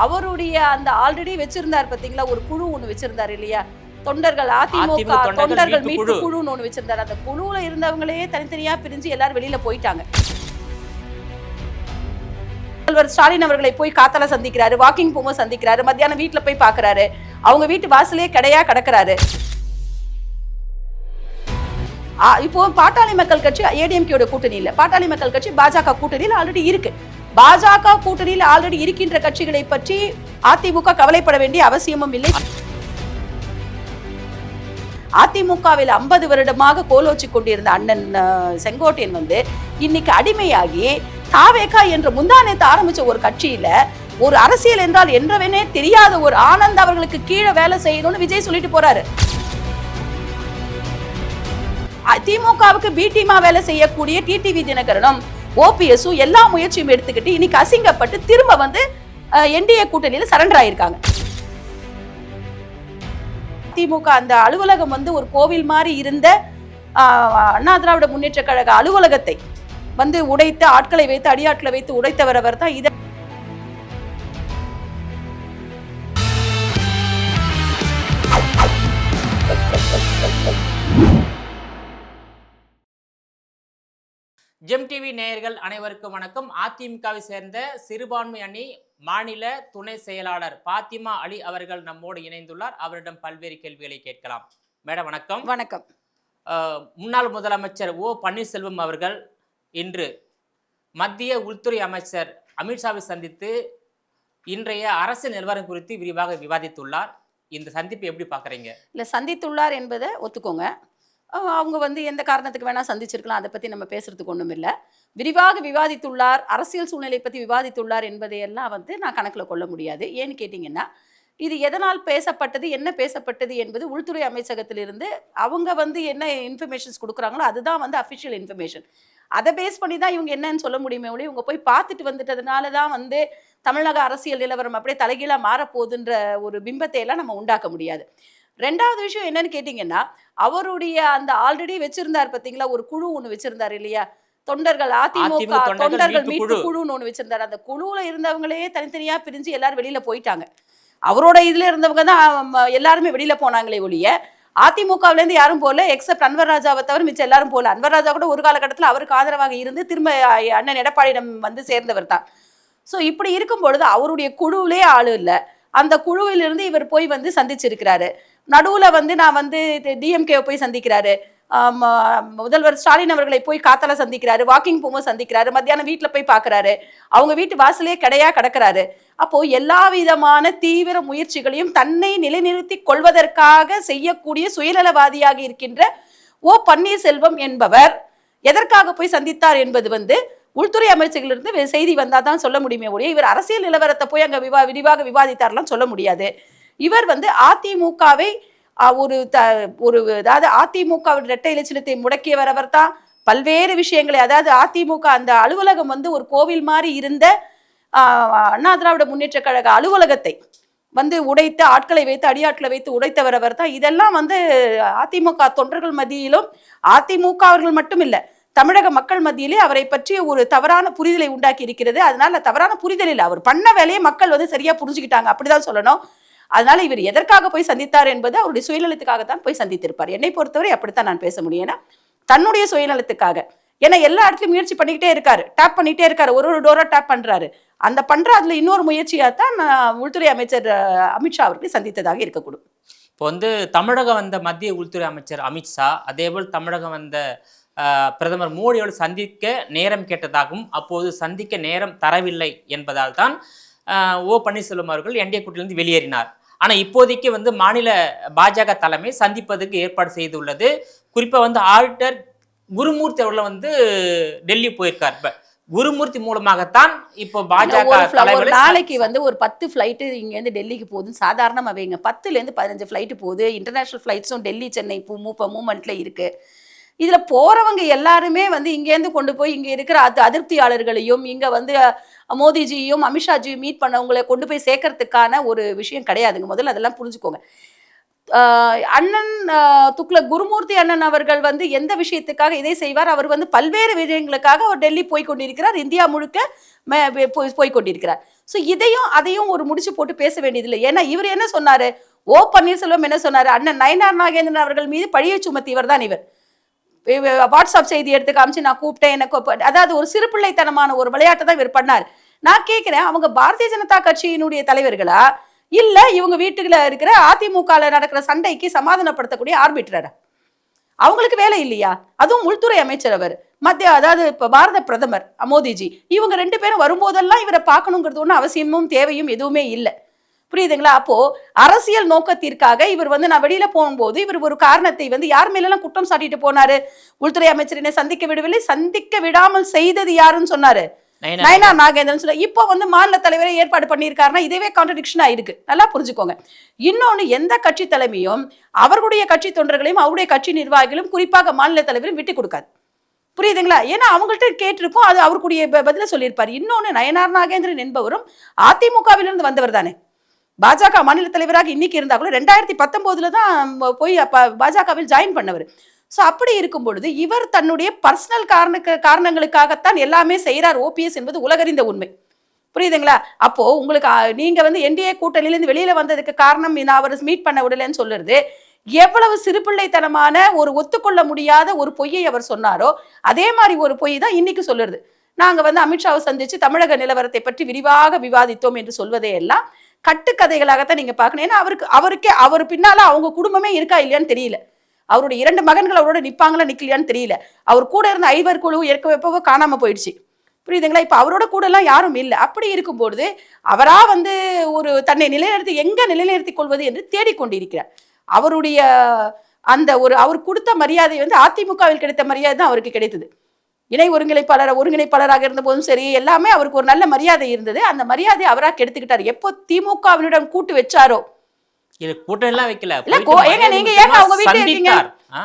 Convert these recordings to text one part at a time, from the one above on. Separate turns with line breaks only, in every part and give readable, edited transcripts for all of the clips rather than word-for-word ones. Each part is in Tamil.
அவருடைய அந்த ஆல்ரெடி வச்சிருந்தார் பாத்தீங்களா, ஒரு குழு ஒண்ணு வச்சிருந்தார் இல்லையா, தொண்டர்கள் அதிமுக தொண்டர்கள் மீட்பு குழுன்னு ஒண்ணு வச்சிருந்தார். அந்த குழுவுல இருந்தவங்களே தனித்தனியா பிரிஞ்சு எல்லாரும் வெளியில போயிட்டாங்க. முதல்வர் ஸ்டாலின் அவர்களை போய் காத்தால சந்திக்கிறாரு, வாக்கிங் போகும்போது சந்திக்கிறாரு, மத்தியானம் வீட்டுல போய் பாக்குறாரு, அவங்க வீட்டு வாசலே கடையா கிடக்குறாரு. இப்போ பாட்டாளி மக்கள் கட்சி ஏடிஎம்கேயோட கூட்டணி இல்ல, பாட்டாளி மக்கள் கட்சி பாஜக கூட்டணியில் ஆல்ரெடி இருக்கு. பாஜக கூட்டணியில் ஆல்ரெடி இருக்கின்ற கட்சிகளை பற்றி அதிமுக கவலைப்பட வேண்டிய அவசியமும் இல்லை. அதிமுகவில் 50 வருடமாக கோலோச்சி கொண்டிருந்த அண்ணன் செங்கோட்டையன் இன்னைக்கு அடிமையாகி தாவேகா என்ற முந்தானத்தை ஆரம்பிச்ச ஒரு கட்சியில ஒரு அரசியல் என்றால் என்றவனே தெரியாத ஒரு ஆனந்த் அவர்களுக்கு கீழே வேலை செய்யணும்னு விஜய் சொல்லிட்டு போறாரு. திமுகவுக்கு பி டீமா வேலை செய்யக்கூடிய டிடிவி தினகரனும் ஓபிஎஸும் எல்லா முயற்சியும் எடுத்துக்கிட்டு இன்னைக்கு அசிங்கப்பட்டு திரும்ப என்டிஏ கூட்டணியில சரண்டர் ஆயிருக்காங்க. திமுக அந்த அலுவலகம் ஒரு கோவில் மாதிரி இருந்த அண்ணா திராவிட முன்னேற்ற கழக அலுவலகத்தை உடைத்து ஆட்களை வைத்து அடியாட்களை வைத்து உடைத்தவர் தான். இதை
ஜெம் டிவி நேயர்கள் அனைவருக்கும் வணக்கம். அதிமுகவை சேர்ந்த சிறுபான்மை அணி மாநில துணை செயலாளர் பாத்திமா அலி அவர்கள் நம்மோடு இணைந்துள்ளார். அவரிடம் பல்வேறு கேள்விகளை கேட்கலாம். மேடம் வணக்கம்.
வணக்கம்.
முன்னாள் முதலமைச்சர் ஓ பன்னீர்செல்வம் அவர்கள் இன்று மத்திய உள்துறை அமைச்சர் அமித்ஷாவை சந்தித்து இன்றைய அரசியல் நிலவரம் குறித்து விரிவாக விவாதித்துள்ளார். இந்த சந்திப்பை எப்படி பார்க்குறீங்க?
இல்லை, சந்தித்துள்ளார் என்பதை ஒத்துக்கோங்க. அவங்க எந்த காரணத்துக்கு வேணா சந்திச்சிருக்கலாம், அதை பற்றி நம்ம பேசுறதுக்கு ஒன்றும் இல்லை. விரிவாக விவாதித்துள்ளார், அரசியல் சூழ்நிலை பற்றி விவாதித்துள்ளார் என்பதையெல்லாம் நான் கணக்கில் கொள்ள முடியாது. ஏன்னு கேட்டிங்கன்னா, இது எதனால் பேசப்பட்டது, என்ன பேசப்பட்டது என்பது உள்துறை அமைச்சகத்திலிருந்து அவங்க என்ன இன்ஃபர்மேஷன்ஸ் கொடுக்குறாங்களோ அதுதான் அஃபிஷியல் இன்ஃபர்மேஷன். அதை பேஸ் பண்ணி தான் இவங்க என்னன்னு சொல்ல முடியுமே ஒழிய இவங்க போய் பார்த்துட்டு வந்துட்டதுனால தான் தமிழக அரசியல் நிலவரம் அப்படியே தலைகீழாக மாறப்போகுதுன்ற ஒரு பிம்பத்தை எல்லாம் நம்ம உண்டாக்க முடியாது. ரெண்டாவது விஷயம் என்னன்னு கேட்டிங்கன்னா, அவருடைய அந்த ஆல்ரெடி வச்சிருந்தார் பார்த்தீங்களா, ஒரு குழு ஒன்று வச்சிருந்தார் இல்லையா, தொண்டர்கள் அதிமுக தொண்டர்கள் மீட்பு குழுன்னு ஒன்று வச்சிருந்தார். அந்த குழுவுல இருந்தவங்களே தனித்தனியா பிரிஞ்சு எல்லாரும் வெளியில போயிட்டாங்க. அவரோட இதுல இருந்தவங்க தான் எல்லாருமே வெளியில போனாங்களே ஒழிய அதிமுகவுல இருந்து யாரும் போல, எக்ஸப்ட் அன்வர் ராஜாவை தவிர மிச்சம் எல்லாரும் போல. அன்வர் ராஜா கூட ஒரு காலகட்டத்தில் அவருக்கு ஆதரவாக இருந்து திரும்ப அண்ணன் எடப்பாடியிடம் சேர்ந்தவர் தான். ஸோ இப்படி இருக்கும் பொழுது அவருடைய குழுவிலே ஆளு இல்லை. அந்த குழுவிலிருந்து இவர் போய் சந்திச்சிருக்கிறாரு. நடுவில் நான் டிஎம்கேவை போய் சந்திக்கிறாரு, முதல்வர் ஸ்டாலின் அவர்களை போய் காத்தால சந்திக்கிறாரு, வாக்கிங் போகும்போது சந்திக்கிறாரு, மத்தியானம் வீட்டுல போய் பாக்குறாரு, அவங்க வீட்டு வாசலே கடையா கிடக்குறாரு. அப்போ எல்லா விதமான தீவிர முயற்சிகளையும் தன்னை நிலைநிறுத்தி கொள்வதற்காக செய்யக்கூடிய சுயநலவாதியாக இருக்கின்ற ஓ பன்னீர்செல்வம் என்பவர் எதற்காக போய் சந்தித்தார் என்பது உள்துறை அமைச்சர்களிருந்து செய்தி வந்தாதான் சொல்ல முடியுமே ஒழிய இவர் அரசியல் நிலவரத்தை போய் அங்க விரிவாக விவாதித்தார்லாம் சொல்ல முடியாது. இவர் அதிமுகவை அதாவது அதிமுகவின் இரட்டை இலச்சினத்தை முடக்கியவர் தான். பல்வேறு விஷயங்களை, அதாவது அதிமுக அந்த அலுவலகம் ஒரு கோவில் மாதிரி இருந்த அண்ணா திராவிட முன்னேற்ற கழக அலுவலகத்தை உடைத்து ஆட்களை வைத்து அடியாட்களை வைத்து உடைத்தவர் தான். இதெல்லாம் அதிமுக தொண்டர்கள் மத்தியிலும் அதிமுக அவர்கள் மட்டும் இல்லை, தமிழக மக்கள் மத்தியிலே அவரை பற்றிய ஒரு தவறான புரிதலை உண்டாக்கி இருக்கிறது. அதனால தவறான புரிதல் இல்லை, அவர் பண்ண வேலையை மக்கள் சரியா புரிஞ்சுக்கிட்டாங்க, அப்படிதான் சொல்லணும். அதனால இவர் எதற்காக போய் சந்தித்தார் என்பது அவருடைய சுயநலத்துக்காகத்தான் போய் சந்தித்திருப்பார். என்னை பொறுத்தவரை அப்படித்தான் நான் பேச முடியும். ஏன்னா தன்னுடைய சுயநலத்துக்காக, ஏன்னா எல்லா இடத்துலையும் முயற்சி பண்ணிக்கிட்டே இருக்காரு, டேப் பண்ணிட்டே இருக்காரு, ஒரு டோரா டேப் பண்றாரு. அந்த அதுல இன்னொரு முயற்சியாத்தான் உள்துறை அமைச்சர் அமித்ஷா அவர்களை சந்தித்ததாக இருக்கக்கூடும்.
இப்போ தமிழகம் மத்திய உள்துறை அமைச்சர் அமித்ஷா, அதேபோல் தமிழகம் பிரதமர் மோடியோடு சந்திக்க நேரம் கேட்டதாகவும் அப்போது சந்திக்க நேரம் தரவில்லை என்பதால் தான் ஓ பன்னீர்செல்வம் அவர்கள் என்டிஏ கூட்டணியிலிருந்து வெளியேறினார். ஆனால் இப்போதைக்கு மாநில பாஜக தலைமை சந்திப்பதற்கு ஏற்பாடு செய்துள்ளது. குறிப்பாக ஆடிட்டர் குருமூர்த்தி அவர்கள் டெல்லி போயிருக்கார். இப்போ குருமூர்த்தி மூலமாகத்தான் இப்போ பாஜக
நாளைக்கு ஒரு 10 ஃபிளைட்டு இங்கேருந்து டெல்லிக்கு போகுதுன்னு சாதாரணமாகவேங்க, 10லேருந்து 15 ஃபிளைட்டு போகுது. இன்டர்நேஷனல் ஃபிளைட்ஸும் டெல்லி சென்னை மூவ்மெண்ட்ல இருக்கு. இதுல போறவங்க எல்லாருமே இங்கேருந்து கொண்டு போய் இங்க இருக்கிற அதிருப்தியாளர்களையும் இங்க மோடிஜியும் அமித்ஷாஜியும் மீட் பண்ணவங்களை கொண்டு போய் சேர்க்கறதுக்கான ஒரு விஷயம் கிடையாதுங்க. முதல்ல அதெல்லாம் புரிஞ்சுக்கோங்க. அண்ணன் துக்ளக் குருமூர்த்தி அண்ணன் அவர்கள் வந்து எந்த விஷயத்துக்காக இதை செய்வார்? அவர் வந்து பல்வேறு விஷயங்களுக்காக அவர் டெல்லி போய் கொண்டிருக்கிறார், இந்தியா முழுக்க போய் கொண்டிருக்கிறார். ஸோ இதையும் அதையும் ஒரு முடிச்சு போட்டு பேச வேண்டியதில்லை. ஏன்னா இவர் என்ன சொன்னாரு, ஓ பன்னீர்செல்வம் என்ன சொன்னாரு, அண்ணன் நயனார் நாகேந்திரன் அவர்கள் மீது பழியை சுமத்தியவர் தான் இவர். வாட்ஸ்அப் செய்தி எடுத்து காமிச்சு நான் கூப்பிட்டேன், எனக்கு அதாவது ஒரு சிறு பிள்ளைத்தனமான ஒரு விளையாட்டை தான் இவர் பண்ணார். நான் கேட்கிறேன், அவங்க பாரதிய ஜனதா கட்சியினுடைய தலைவர்களா இல்ல இவங்க வீட்டுல இருக்கிற அதிமுக நடக்கிற சண்டைக்கு சமாதானப்படுத்தக்கூடிய ஆர்பிட்ரரா? அவங்களுக்கு வேலை இல்லையா? அதுவும் உள்துறை அமைச்சர் அவர், அதாவது இப்ப பாரத பிரதமர் மோடிஜி, இவங்க 2 பேரும் வரும்போதெல்லாம் இவரை பார்க்கணுங்கிறது ஒன்றும் அவசியமும் தேவையும் எதுவுமே இல்லை. புரியுதுங்களா? அப்போ அரசியல் நோக்கத்திற்காக இவர் வந்து நான் வெளியில போகும்போது இவர் ஒரு காரணத்தை வந்து யார் மேலாம் குற்றம் சாட்டிட்டு போனாரு, உள்துறை அமைச்சரினை சந்திக்க விடவில்லை, சந்திக்க விடாமல் செய்தது யாருன்னு சொன்னாரு, நயனார் நாகேந்திரன் சொல்ல. இப்போ வந்து மாநில தலைவரை ஏற்பாடு பண்ணியிருக்காருன்னா இதுவே கான்ட்ரடிக்ஷனா இருக்கு. நல்லா புரிஞ்சுக்கோங்க. இன்னொன்னு, எந்த கட்சி தலைமையும் அவர்களுடைய கட்சி தொண்டர்களையும் அவருடைய கட்சி நிர்வாகிகளும் குறிப்பாக மாநில தலைவரும் விட்டு கொடுக்காது. புரியுதுங்களா? ஏன்னா அவங்கள்ட்ட கேட்டிருக்கோம், அது அவருடைய பதில சொல்லியிருப்பாரு. இன்னொன்னு, நயனார் நாகேந்திரன் என்பவரும் அதிமுகவிலிருந்து வந்தவர் தானே. பாஜக மாநில தலைவராக இன்னைக்கு இருந்தா கூட 2019 தான் போய் பாஜகவில் ஜாயின் பண்ணவர். ஸோ அப்படி இருக்கும் பொழுது இவர் தன்னுடைய பர்சனல் காரணங்களுக்காகத்தான் எல்லாமே செய்கிறார். ஓபிஎஸ் என்பது உலகறிந்த உண்மை. புரியுதுங்களா? அப்போ உங்களுக்கு நீங்க வந்து என்டிஏ கூட்டணியிலிருந்து வெளியில வந்ததுக்கு காரணம் நான் அவர் மீட் பண்ண விடலன்னு சொல்லுறது எவ்வளவு சிறுபிள்ளைத்தனமான ஒரு ஒத்துக்கொள்ள முடியாத ஒரு பொய்யை அவர் சொன்னாரோ அதே மாதிரி ஒரு பொய் தான் இன்னைக்கு சொல்லுறது. நாங்க வந்து அமித்ஷாவை சந்திச்சு தமிழக நிலவரத்தை பற்றி விரிவாக விவாதித்தோம் என்று சொல்வதே எல்லாம் கட்டுக்கதைகளாகத்தான் நீங்க பார்க்கணும். ஏன்னா அவர் பின்னால அவங்க குடும்பமே இருக்கா இல்லையான்னு தெரியல. அவருடைய 2 மகன்கள் அவரோட நிப்பாங்களா நிக்கலையான்னு தெரியல. அவர் கூட இருந்த 5 குழு எப்பவோ காணாம போயிடுச்சு. புரியுதுங்களா? இப்ப அவரோட கூட எல்லாம் யாரும் இல்லை. அப்படி இருக்கும்போது அவரா வந்து ஒரு தன்னை நிலைநிறுத்தி எங்க நிலைநிறுத்திக் கொள்வது என்று தேடிக்கொண்டிருக்கிறார். அவருடைய அந்த அவர் கொடுத்த மரியாதை வந்து அதிமுகவில் கிடைத்த மரியாதை தான் அவருக்கு கிடைத்தது. இணை ஒருங்கிணைப்பாளராக இருந்த போதும் சரி, எல்லாமே அவருக்கு ஒரு நல்ல மரியாதை இருந்தது. அந்த மரியாதை அவரா கெடுத்துக்கிட்டார். எப்போ திமுகவினிடம் கூட்டு வச்சாரோ,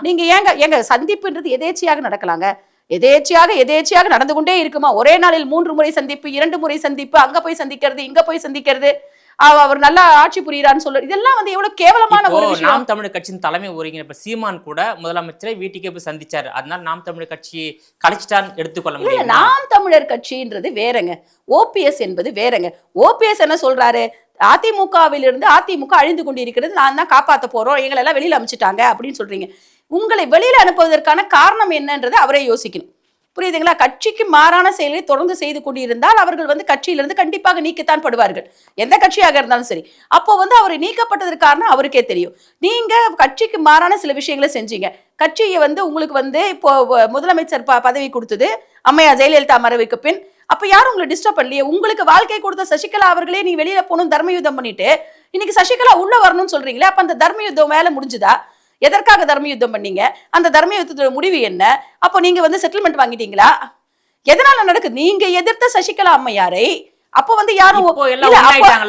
நீங்க ஏங்க சந்திப்புன்றது எதேச்சியாக நடக்கலாங்க. எதேச்சியாக நடந்து கொண்டே இருக்குமா? ஒரே நாளில் 3 முறை சந்திப்பு, 2 முறை சந்திப்பு, அங்க போய் சந்திக்கிறது, இங்க போய் சந்திக்கிறது, அவர் நல்லா ஆட்சி புரியுறான்னு சொல்ற இதெல்லாம் வந்து எவ்வளவு கேவலமான ஒரு விஷயம்.
நாம் தமிழர் கட்சியின் தலைமை ஒருங்கிணைப்பாளர் சீமான் கூட முதலமைச்சரை வீட்டுக்கே போய் சந்திச்சாரு. அதனால நாம் தமிழர் கட்சி கலைச்சிட்டான் எடுத்துக்கொள்ள முடியும்.
நாம் தமிழர் கட்சின்றது வேறங்க, ஓபிஎஸ் என்பது வேறங்க. ஓபிஎஸ் என்ன சொல்றாரு, அதிமுகவிலிருந்து அதிமுக அழிந்து கொண்டிருக்கிறது, நான் தான் காப்பாற்ற போறோம், எங்களை எல்லாம் வெளியில அமைச்சிட்டாங்க அப்படின்னு சொல்றீங்க. உங்களை வெளியில அனுப்புவதற்கான காரணம் என்னன்றது அவரே யோசிக்கணும். புரியுதுங்களா? கட்சிக்கு மாறான செயலை தொடர்ந்து செய்து கொண்டிருந்தால் அவர்கள் வந்து கட்சியிலிருந்து கண்டிப்பாக நீக்கத்தான் படுவார்கள், எந்த கட்சியாக இருந்தாலும் சரி. அப்போ வந்து அவர் நீக்கப்பட்டதற்கு காரணம் அவருக்கே தெரியும். நீங்க கட்சிக்கு மாறான சில விஷயங்களை செஞ்சீங்க. கட்சியை வந்து உங்களுக்கு வந்து இப்போ முதலமைச்சர் பதவி கொடுத்தது அம்மையா ஜெயலலிதா மறைவுக்கு பின். அப்ப யாரும் உங்களை டிஸ்டர்ப் பண்ணலையே. உங்களுக்கு வாழ்க்கை கொடுத்த சசிகலா அவர்களே நீ வெளியில போகணும் தர்மயுத்தம் பண்ணிட்டு இன்னைக்கு சசிகலா உள்ள வரணும்னு சொல்றீங்களே, அப்ப அந்த தர்மயுத்தம் வேலை முடிஞ்சுதா? எதற்காக தர்ம யுத்தம் பண்ணீங்க? அந்த தர்ம யுத்தத்தோட முடிவு என்ன? அப்போ நீங்க வந்து செட்டில்மெண்ட் வாங்கிட்டீங்களா? எதனால நடக்குது? நீங்க எதிர்த்த சசிகலா அம்மையாரை அப்போ வந்து யாரும்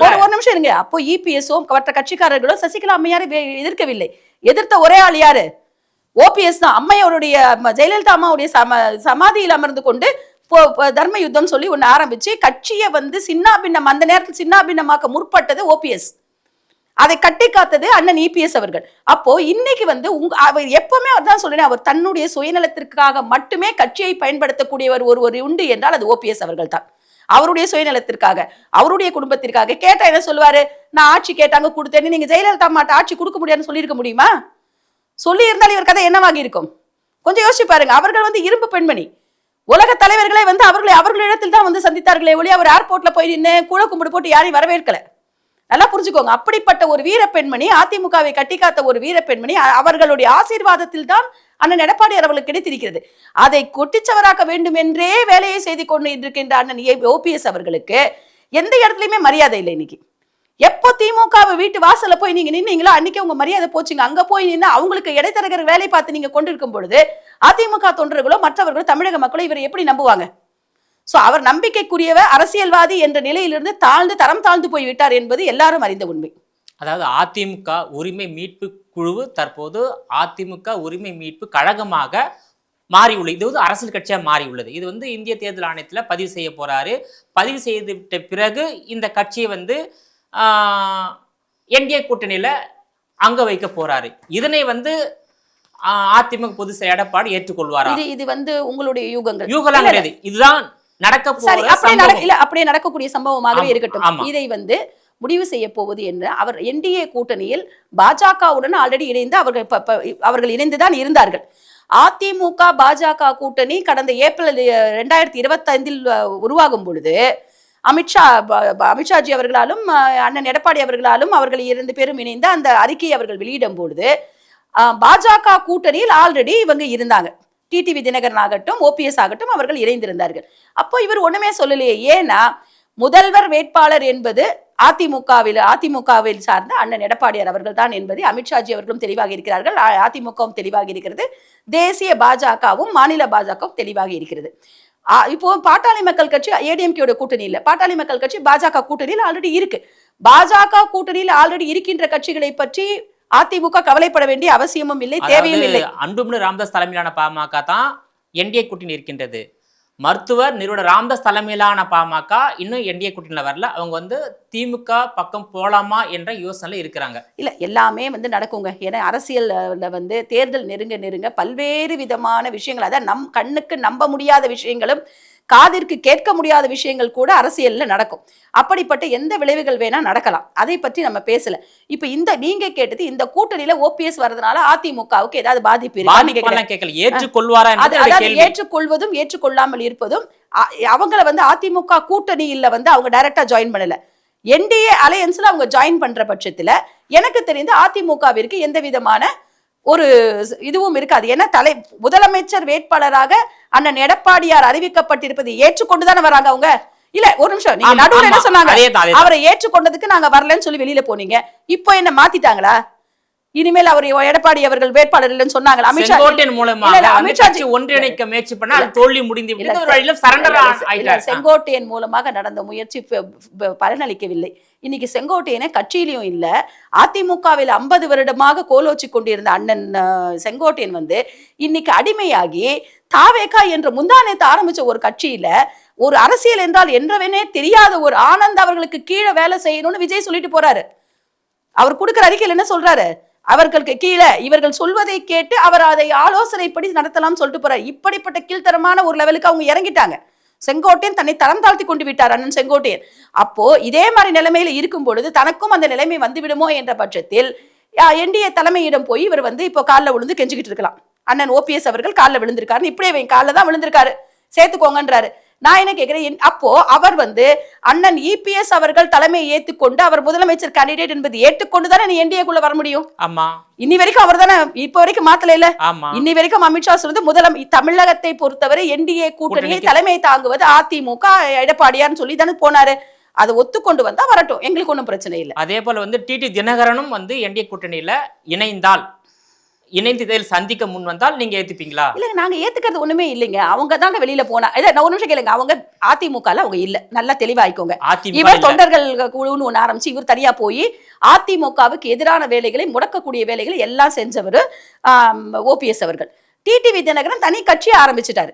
ஒரு நிமிஷம் இருங்க. அப்போ இபிஎஸ்ஓ மற்ற கட்சிக்காரர்களோ சசிகலா அம்மையாரை எதிர்க்கவில்லை. எதிர்த்த ஒரே ஆள் யாரு? ஓபிஎஸ் தான். அம்மையாருடைய ஜெயலலிதா அம்மாவுடைய சமாதியில் அமர்ந்து கொண்டு தர்ம யுத்தம் சொல்லி ஒன்னு ஆரம்பிச்சு கட்சியை வந்து சின்னாபின்னம், அந்த நேரத்தில் சின்னாபின்னமாக்க முற்பட்டது ஓபிஎஸ். அதை கட்டி காத்தது அண்ணன் இபிஎஸ் அவர்கள். அப்போ இன்னைக்கு வந்து அவர் எப்பவுமே அதான் சொல்றேன், அவர் தன்னுடைய சுயநலத்திற்காக மட்டுமே கட்சியை பயன்படுத்தக்கூடியவர் ஒருவர் உண்டு என்றால் அது ஓபிஎஸ் அவர்கள் தான். அவருடைய சுயநலத்திற்காக, அவருடைய குடும்பத்திற்காக கேட்டா என்ன சொல்லுவாரு, நான் ஆட்சி கேட்டாங்க கொடுத்தேன்னு. நீங்க ஜெயலலிதா மாட்ட ஆட்சி கொடுக்க முடியாதுன்னு சொல்லியிருக்க முடியுமா? சொல்லி இருந்தால் இவர் கதை என்னவாகி இருக்கும்? கொஞ்சம் யோசிச்சு பாருங்க. அவர்கள் வந்து இரும்பு பெண்மணி. உலக தலைவர்களை வந்து அவர்களிடத்தில் தான் வந்து சந்தித்தார்களே ஒளி அவர் ஏர்போர்ட்ல போய் நின்று கூட கும்பிடு போட்டு யாரையும் வரவேற்கல. நல்லா புரிஞ்சுக்கோங்க. அப்படிப்பட்ட ஒரு வீர பெண்மணி, அதிமுகவை கட்டி காத்த ஒரு வீர பெண்மணி, அவர்களுடைய ஆசீர்வாதத்தில் தான் அண்ணன் எடப்பாடியார் அவர்களுக்கு கிடைத்திருக்கிறது. அதை கொட்டிச்சவராக்க வேண்டும் என்றே வேலையை செய்து கொண்டு இருக்கின்ற அண்ணன் ஓபிஎஸ் அவர்களுக்கு எந்த இடத்துலயுமே மரியாதை இல்லை. இன்னைக்கு எப்போ திமுக வீட்டு வாசல்ல போய் நீங்க நின்னீங்களோ அன்னைக்கு உங்க மரியாதை போச்சுங்க. அங்க போய் நின்று அவங்களுக்கு இடைத்தரகர் வேலை பார்த்து நீங்க கொண்டிருக்கும் பொழுது அதிமுக தொண்டர்களோ மற்றவர்களோ தமிழக மக்களோ இவரை எப்படி நம்புவாங்க? சோ அவர் நம்பிக்கைக்குரியவர், அரசியல்வாதி என்ற நிலையிலிருந்து தரம் தாழ்ந்து போய்விட்டார் என்பது எல்லாரும் அறிந்த உண்மை.
அதாவது அதிமுக உரிமை மீட்பு குழு தற்போது அதிமுக உரிமை மீட்பு கழகமாக மாறியுள்ளது. இது வந்து அரசியல் கட்சியாக மாறியுள்ளது. இது வந்து இந்திய தேர்தல் ஆணையத்தில் பதிவு செய்ய போறாரு. பதிவு செய்துவிட்ட பிறகு இந்த கட்சியை வந்து என்டிஏ கூட்டணியில் அங்க வைக்க போறாரு. இதனை வந்து அதிமுக பொதுச் செயலர் எடப்பாடி ஏற்றுக்கொள்வாரா?
இது வந்து உங்களுடைய யூகங்கள்.
யூகலாம் கிடையாது, இதுதான் நடக்க போற சம்பவம்.
இல்ல அப்படியே நடக்கக்கூடிய சம்பவமாகவே
ஆமா,
இருக்கட்டும்.
ஆமா.
இதை வந்து முடிவு செய்ய போவது என்று அவர் என்டிஏ கூட்டணியில் பாஜகவுடன் ஆல்ரெடி இணைந்து அவர்கள் இணைந்துதான் இருந்தார்கள். அதிமுக பாஜக கூட்டணி கடந்த ஏப்ரல் 2025 உருவாகும் பொழுது அமித்ஷாஜி அவர்களாலும் அண்ணன் எடப்பாடி அவர்களாலும் அவர்கள் 2 பேரும் இணைந்து அந்த அறிக்கையை அவர்கள் வெளியிடும் பொழுது பாஜக கூட்டணியில் ஆல்ரெடி இவங்க இருந்தாங்க. டிடிவி தினகரன் ஆகட்டும், ஓபிஎஸ் ஆகட்டும், அவர்கள் இணைந்திருந்தார்கள். அப்போ இவர் ஒண்ணுமே சொல்லலையே. ஏன்னா முதல்வர் வேட்பாளர் என்பது அதிமுகவில் சார்ந்த அண்ணன் எடப்பாடியார் அவர்கள் தான் என்பதை அமித்ஷாஜி அவர்களும் தெளிவாக இருக்கிறார்கள், அதிமுகவும் தெளிவாக இருக்கிறது, தேசிய பாஜகவும் மாநில பாஜகவும் தெளிவாக இருக்கிறது. இப்போ பாட்டாளி மக்கள் கட்சி ஏடிஎம்கேயோட கூட்டணி இல்ல, பாட்டாளி மக்கள் கட்சி பாஜக கூட்டணியில் ஆல்ரெடி இருக்கு. பாஜக கூட்டணியில் ஆல்ரெடி இருக்கின்ற கட்சிகளை பற்றி அதிமுக கவலைப்பட வேண்டிய அவசியமும் இல்லை, தேவையும் இல்லை.
அன்புமணி ராமதாஸ் தலைமையிலான பாமக தான் என்டிஏ கூட்டணி இருக்கின்றது. மருத்துவர் நிறுவனர் ராமதாஸ் தலைமையிலான பாமக இன்னும் என்டிஏ கூட்டணியில் வரல. அவங்க வந்து திமுக பக்கம் போலாமா என்ற யோசனையில் இருக்கிறாங்க. இல்ல,
எல்லாமே வந்து நடக்குங்க. ஏன்னா அரசியல்ல வந்து தேர்தல் நெருங்க பல்வேறு விதமான விஷயங்கள், அதான் நம் கண்ணுக்கு நம்ப முடியாத விஷயங்களும் காதிற்கு கேட்க முடியாத விஷயங்கள் கூட அரசியல்ல நடக்கும். அப்படிப்பட்ட எந்த விளைவுகள் வேணா நடக்கலாம். அதை பற்றி நம்ம பேசல. இப்ப இந்த நீங்க கேட்டது இந்த கூட்டணியில ஓபிஎஸ் வரதுனால அதிமுகவுக்கு ஏதாவது பாதிப்பு ஏற்றுக்கொள்வதும் ஏற்றுக்கொள்ளாமல் இருப்பதும் அவங்கள வந்து அதிமுக கூட்டணியில வந்து அவங்க டைரக்டா ஜாயின் பண்ணல. என்டிஏ அலையன்ஸ்ல அவங்க ஜாயின் பண்ற பட்சத்துல எனக்கு தெரிந்து அதிமுகவிற்கு எந்த விதமான ஒரு இதுவும் இருக்காது. ஏன்னா முதலமைச்சர் வேட்பாளராக அண்ணன் எடப்பாடியார் அறிவிக்கப்பட்டிருப்பதை ஏற்றுக்கொண்டுதானே வராங்க அவங்க. இல்ல, ஒரு நிமிஷம், நீங்க நடுவுல என்ன சொன்னாங்க, அவரை ஏற்றுக்கொண்டதுக்கு நாங்க வரலன்னு சொல்லி வெளியில போனீங்க. இப்போ என்ன மாத்திட்டாங்களா? இனிமேல் அவர் எடப்பாடி அவர்கள் வேட்பாளர் இல்லைன்னு சொன்னாங்க. செங்கோட்டையன் மூலமாக நடந்த முயற்சி பலனளிக்கவில்லை. இன்னைக்கு செங்கோட்டையனை கட்சியிலையும் இல்ல, அதிமுகவில் 50 வருடமாக கோலோச்சி கொண்டிருந்த அண்ணன் செங்கோட்டையன் வந்து இன்னைக்கு அடிமையாகி தாவேகா என்ற முந்தானத்தை ஆரம்பிச்ச ஒரு கட்சியில ஒரு அரசியல் என்றால் என்றவனே தெரியாத ஒரு ஆனந்த் அவர்களுக்கு கீழே வேலை செய்யணும்னு விஜய் சொல்லிட்டு போறாரு. அவர் கொடுக்கிற அறிக்கையில் என்ன சொல்றாரு, அவர்களுக்கு கீழே இவர்கள் சொல்வதை கேட்டு அவர் அதை ஆலோசனைப்படி நடத்தலாம் சொல்லிட்டு போறாரு. இப்படிப்பட்ட கீழ்த்தரமான ஒரு லெவலுக்கு அவங்க இறங்கிட்டாங்க. செங்கோட்டையன் தன்னை தரம் தாழ்த்தி கொண்டு விட்டார் அண்ணன் செங்கோட்டையன். அப்போ இதே மாதிரி நிலைமையில இருக்கும் பொழுது தனக்கும் அந்த நிலைமை வந்து விடுமோ என்ற பட்சத்தில் என்டிஏ தலைமையிடம் போய் இவர் வந்து இப்போ காலில் விழுந்து கெஞ்சிக்கிட்டு இருக்கலாம். அண்ணன் ஓபிஎஸ் அவர்கள் காலில் விழுந்திருக்காரு, இப்படியே காலில் தான் விழுந்திருக்காரு, சேர்த்துக்கோங்கன்றாரு. நான் என்ன கேட்கிறேன், அப்போ அவர் வந்து அண்ணன் இபிஎஸ் அவர்கள் தலைமையை ஏற்றுக்கொண்டு அவர் முதலமைச்சர் கேண்டிடேட் என்பது ஏற்றுக்கொண்டுதானே நீ என்டிஏக்குள்ள வர முடியும்.
ஆமா,
இன்னி வரைக்கும் அவர் தானே, இப்ப வரைக்கும் மாத்தல இல்ல. இன்னி வரைக்கும் அமித்ஷா சொல்றது தமிழகத்தை பொறுத்தவரை என்டிஏ கூட்டணியை தலைமை தாங்குவது அதிமுக எடப்பாடியார்னு சொல்லி தானே போனாரு. அதை ஒத்துக்கொண்டு வந்தா வரட்டும், எங்களுக்கு ஒன்றும் பிரச்சனை இல்லை.
அதே போல வந்து டிடி தினகரனும் வந்து என்டிஏ கூட்டணியில இணைந்து இதில் சந்திக்க முன் வந்தால் நீங்க ஏத்துப்பீங்களா?
இல்லங்க, நாங்க ஏத்துக்கிறது ஒண்ணுமே இல்லைங்க. அவங்க தாங்க வெளியில போனா ஒரு நிமிஷம் கேளுங்க, அவங்க அதிமுகல அவங்க இல்ல, நல்லா தெளிவாய்க்கோங்க. இவர் தொண்டர்கள் குழுன்னு ஒண்ணு ஆரம்பிச்சு இவர் தனியா போய் அதிமுகவுக்கு எதிரான வேலைகளை முடக்கக்கூடிய வேலைகளை எல்லாம் செஞ்சவர் ஓபிஎஸ் அவர்கள். டிடிவி தினகரன் தனி கட்சியை ஆரம்பிச்சுட்டாரு.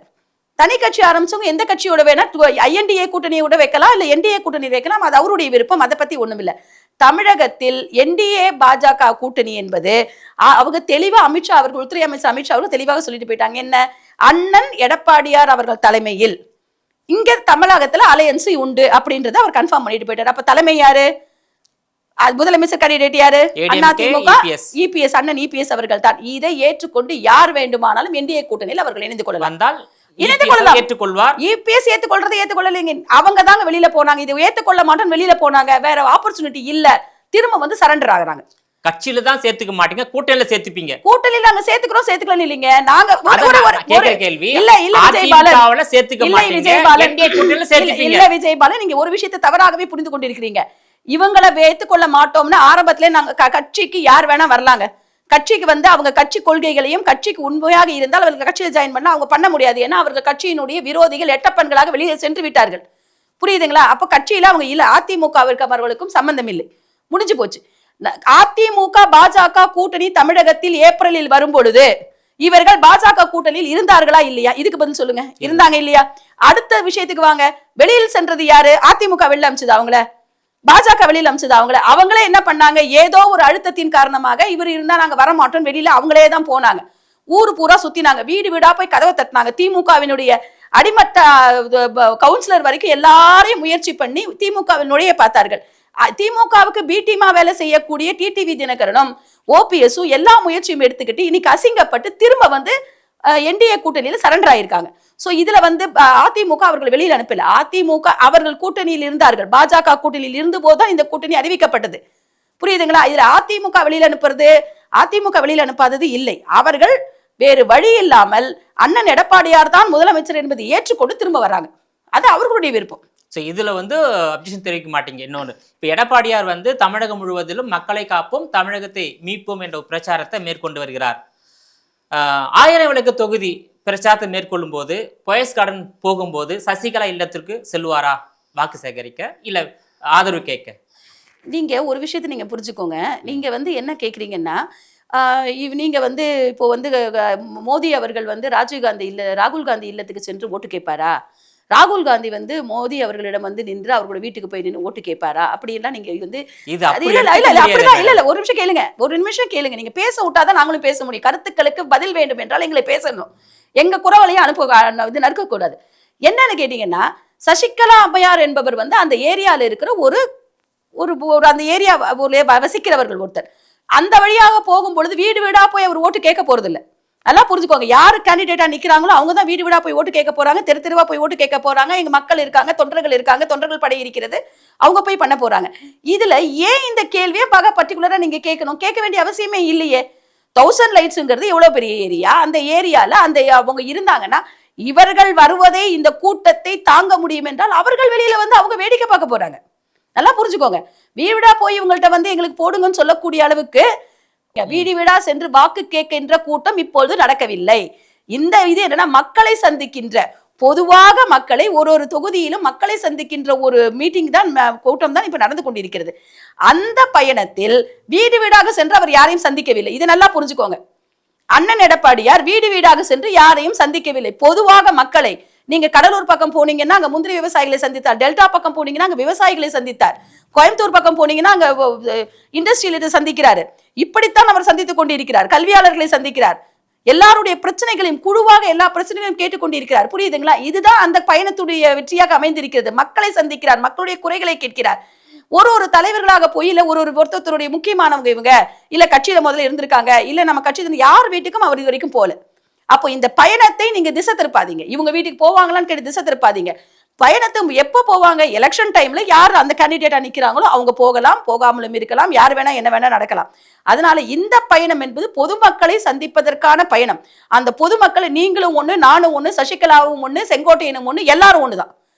தனி கட்சி ஆரம்பிச்சவங்க எந்த கட்சியோட வேணா ஐஎன்டிஏ கூட்டணியோட வைக்கலாம், இல்ல என்டிஏ கூட்டணி வைக்கலாம், அது அவருடைய விருப்பம், அதை பத்தி ஒண்ணும் இல்ல. தமிழகத்தில் என்டிஏ பாஜக கூட்டணி என்பது அவங்க தெளிவா அமித்ஷா அவர்கள், உள்துறை அமைச்சர் அமித்ஷா அவர்கள் தெளிவாக சொல்லிட்டு போயிட்டாங்க. என்ன, அண்ணன் எடப்பாடியார் அவர்கள் தலைமையில் இங்க தமிழகத்துல அலையன்ஸ் உண்டு அப்படின்றத அவர் கன்ஃபார்ம் பண்ணிட்டு போயிட்டாரு. அப்ப தலைமை யாரு? முதலமைச்சர் கேண்டிடேட் யாரு? அதிமுக இபிஎஸ், அண்ணன் இபிஎஸ் அவர்கள் தான். இதை ஏற்றுக்கொண்டு யார் வேண்டுமானாலும் என்டிஏ கூட்டணியில் அவர்கள் இணைந்து கொள்ளலாம். அவங்க தாங்க வெளியில போனாங்க, இது ஏத்துக்கொள்ள மாட்டோம் வெளியில போனாங்க, வேற ஆப்பர்ச்சுனிட்டி இல்ல, திரும்ப வந்து சரண்டர் ஆகுறாங்க.
கட்சியில தான் சேர்த்துக்க மாட்டீங்க, கூட்டணியில சேர்த்துப்பீங்க.
கூட்டணியில நாங்க சேர்த்துக்கிறோம் சேர்த்துக்கலாம் இல்லைங்க. நாங்க
கேள்வி
இல்ல விஜயபாலன், நீங்க ஒரு விஷயத்தை தவறாகவே புரிந்து கொண்டிருக்கிறீங்க. இவங்களை ஏத்துக்கொள்ள மாட்டோம்னு ஆரம்பத்திலே நாங்க கட்சிக்கு யார் வேணா வரலாங்க. கட்சிக்கு வந்து அவங்க கட்சி கொள்கைகளையும் கட்சிக்கு உண்மையாக இருந்தால் அவர்கள் கட்சியில் ஜாயின் பண்ண அவங்க பண்ண முடியாது. ஏன்னா அவர்கள் கட்சியினுடைய விரோதிகள் எட்டப்பன்களாக வெளியே சென்று விட்டார்கள். புரியுதுங்களா? அப்ப கட்சியில அவங்க இல்ல, அதிமுகவிற்கு அவர்களுக்கும் சம்பந்தம் இல்லை, முடிஞ்சு போச்சு. அதிமுக பாஜக கூட்டணி தமிழகத்தில் ஏப்ரலில் வரும் பொழுது இவர்கள் பாஜக கூட்டணியில் இருந்தார்களா இல்லையா? இதுக்கு பதில் சொல்லுங்க. இருந்தாங்க இல்லையா? அடுத்த விஷயத்துக்கு வாங்க. வெளியில் சென்றது யாரு? அதிமுக வெளில அமைச்சது அவங்கள. பாஜக வெளியில அமிச்சது அவங்களே என்ன பண்ணாங்க, ஏதோ ஒரு அழுத்தத்தின் காரணமாக இவர் இருந்தா நாங்க வர மாட்டோம் வெளியில அவங்களே தான் போனாங்க. ஊரு பூரா சுத்தினாங்க, வீடு வீடா போய் கதவை தட்டினாங்க. திமுகவினுடைய அடிமட்ட கவுன்சிலர் வரைக்கும் எல்லாரையும் முயற்சி பண்ணி திமுகவில் நுழைய பார்த்தார்கள். திமுகவுக்கு பி டீமா வேலை செய்யக்கூடிய டிடிவி தினகரனும் ஓபிஎஸும் எல்லா முயற்சியும் எடுத்துக்கிட்டு இன்னைக்கு அசிங்கப்பட்டு திரும்ப வந்து என்டிஏ கூட்டணியில சரண்டர் ஆயிருக்காங்க. சோ இதுல வந்து அதிமுக அவர்கள் வெளியில் அனுப்பல. அதிமுக அவர்கள் கூட்டணியில் இருந்தார்கள், பாஜக கூட்டணியில் இருந்த போதுதான் இந்த கூட்டணி அறிவிக்கப்பட்டது. புரியுதுங்களா? இதுல அதிமுக வெளியில் அனுப்புறது, அதிமுக வெளியில் அனுப்பாதது இல்லை. அவர்கள் வேறு வழி இல்லாமல் அண்ணன் எடப்பாடியார் தான் முதலமைச்சர் என்பதை ஏற்றுக்கொண்டு திரும்ப வர்றாங்க. அது அவர்களுடைய விருப்பம்.
ஸோ இதில் வந்து அப்ஜெக்ஷன் தெரிவிக்க மாட்டீங்க. இன்னொன்று, இப்போ எடப்பாடியார் வந்து தமிழகம் முழுவதிலும் மக்களை காப்போம், தமிழகத்தை மீட்போம் என்ற ஒரு பிரச்சாரத்தை மேற்கொண்டு வருகிறார். 1000 விளக்கு தொகுதி பிரச்சாரத்தை மேற்கொள்ளும் போது, போயஸ் கார்டன் போகும்போது சசிகலா இல்லத்திற்கு செல்வாரா வாக்கு சேகரிக்க, இல்லை ஆதரவு கேட்க?
நீங்க ஒரு விஷயத்தை நீங்க புரிஞ்சுக்கோங்க. நீங்க வந்து என்ன கேட்குறீங்கன்னா, நீங்க வந்து இப்போ வந்து மோடி அவர்கள் வந்து ராகுல் காந்தி இல்லத்துக்கு சென்று ஓட்டு கேட்பாரா? ராகுல் காந்தி வந்து மோடி அவர்களிடம் வந்து நின்று அவர்களோட வீட்டுக்கு போய் நின்று ஓட்டு கேட்பாரா? அப்படியெல்லாம் நீங்க வந்து ஒரு நிமிஷம் கேளுங்க. நீங்க பேச விட்டாதான் நாங்களும் பேச முடியும். கருத்துக்களுக்கு பதில் வேண்டும் என்றால் எங்களை பேசணும். எங்க குரவலையும் இது நறுக்கக்கூடாது. என்னன்னு கேட்டீங்கன்னா, சசிகலா அம்மையார் என்பவர் வந்து அந்த ஏரியால இருக்கிற ஒரு அந்த ஏரியா வசிக்கிறவர்கள் ஒருத்தர். அந்த வழியாக போகும் பொழுது வீடு வீடா போய் அவர் ஓட்டு கேட்க போறது இல்லை. நல்லா புரிஞ்சுக்கோங்க. யாரு கேண்டிடேட்டா நிக்கிறாங்களோ அவங்க தான் வீடு வீடா போய் ஓட்டு கேட்க போறாங்க, தெரு தெருவா போய் ஓட்டு கேட்க போறாங்க. எங்க மக்கள் இருக்காங்க, தொண்டர்கள் இருக்காங்க, தொண்டர்கள் படை இருக்கிறது, அவங்க போய் பண்ண போறாங்க. இதுல ஏன் இந்த கேள்வியை பர்டிகுலரா நீங்க கேட்கணும்? கேட்க வேண்டிய அவசியமே இல்லையே. 1000 லைட்ஸ்ங்கிறது எவ்வளவு பெரிய ஏரியா. அந்த ஏரியால அவங்க இருந்தாங்கன்னா இவர்கள் வருவதே இந்த கூட்டத்தை தாங்க முடியும் என்றால் அவர்கள் வெளியில வந்து அவங்க வேடிக்கை பார்க்க போறாங்க. நல்லா புரிஞ்சுக்கோங்க. வீடா போய் இவங்கள்ட்ட வந்து எங்களுக்கு போடுங்கன்னு சொல்லக்கூடிய அளவுக்கு வீடு வீடா சென்று வாக்கு கேட்கின்ற கூட்டம் இப்பொழுது நடக்கவில்லை. இந்த இது என்னன்னா, மக்களை சந்திக்கின்ற, பொதுவாக மக்களை ஒரு தொகுதியிலும் மக்களை சந்திக்கின்ற ஒரு மீட்டிங் தான், கூட்டம் தான் இப்ப நடந்து கொண்டிருக்கிறது. அந்த பயணத்தில் வீடு வீடாக சென்று அவர் யாரையும் சந்திக்கவில்லை. இது நல்லா புரிஞ்சுக்கோங்க. அண்ணன் எடப்பாடியார் வீடு வீடாக சென்று யாரையும் சந்திக்கவில்லை. பொதுவாக மக்களை, நீங்க கடலூர் பக்கம் போனீங்கன்னா அங்க முந்திரி விவசாயிகளை சந்தித்தார், டெல்டா பக்கம் போனீங்கன்னா அங்க விவசாயிகளை சந்தித்தார், கோயம்புத்தூர் பக்கம் போனீங்கன்னா அங்க இண்டஸ்ட்ரியலிஸ்ட் சந்திக்கிறாரு. இப்படித்தான் அவர் சந்தித்துக் கொண்டிருக்கிறார். கல்வியாளர்களை சந்திக்கிறார். எல்லாருடைய பிரச்சனைகளையும் குழுவாக எல்லா பிரச்சனைகளையும் கேட்டுக்கொண்டிருக்கிறார். புரியுதுங்களா? இதுதான் அந்த பயணத்துடைய வெற்றியாக அமைந்திருக்கிறது. மக்களை சந்திக்கிறார், மக்களுடைய குறைகளை கேட்கிறார். ஒரு தலைவர்களாக போய் இல்ல ஒருத்தருடைய முக்கியமானவங்க இவங்க, இல்ல கட்சியில முதல்ல இருந்திருக்காங்க, இல்ல நம்ம கட்சியில யார் வீட்டுக்கும் அவர் இது வரைக்கும் போல. அப்போ இந்த பயணத்தை நீங்க திசை திருப்பாதீங்க. இவங்க வீட்டுக்கு போவாங்களான்னு கேட்டு திசை திருப்பாதீங்க. பயணத்தை எப்போ போவாங்க? எலெக்ஷன் டைம்ல யார் அந்த கேண்டிடேட்டா நிக்கிறாங்களோ அவங்க போகலாம், போகாமலும் இருக்கலாம், யார் வேணா என்ன வேணா நடக்கலாம். அதனால இந்த பயணம் என்பது பொதுமக்களை சந்திப்பதற்கான பயணம். அந்த பொதுமக்களை நீங்களும் ஒண்ணு, நானும் ஒண்ணு, சசிகலாவும் ஒண்ணு, செங்கோட்டையனும் ஒண்ணு, எல்லாரும் ஒண்ணுதான்.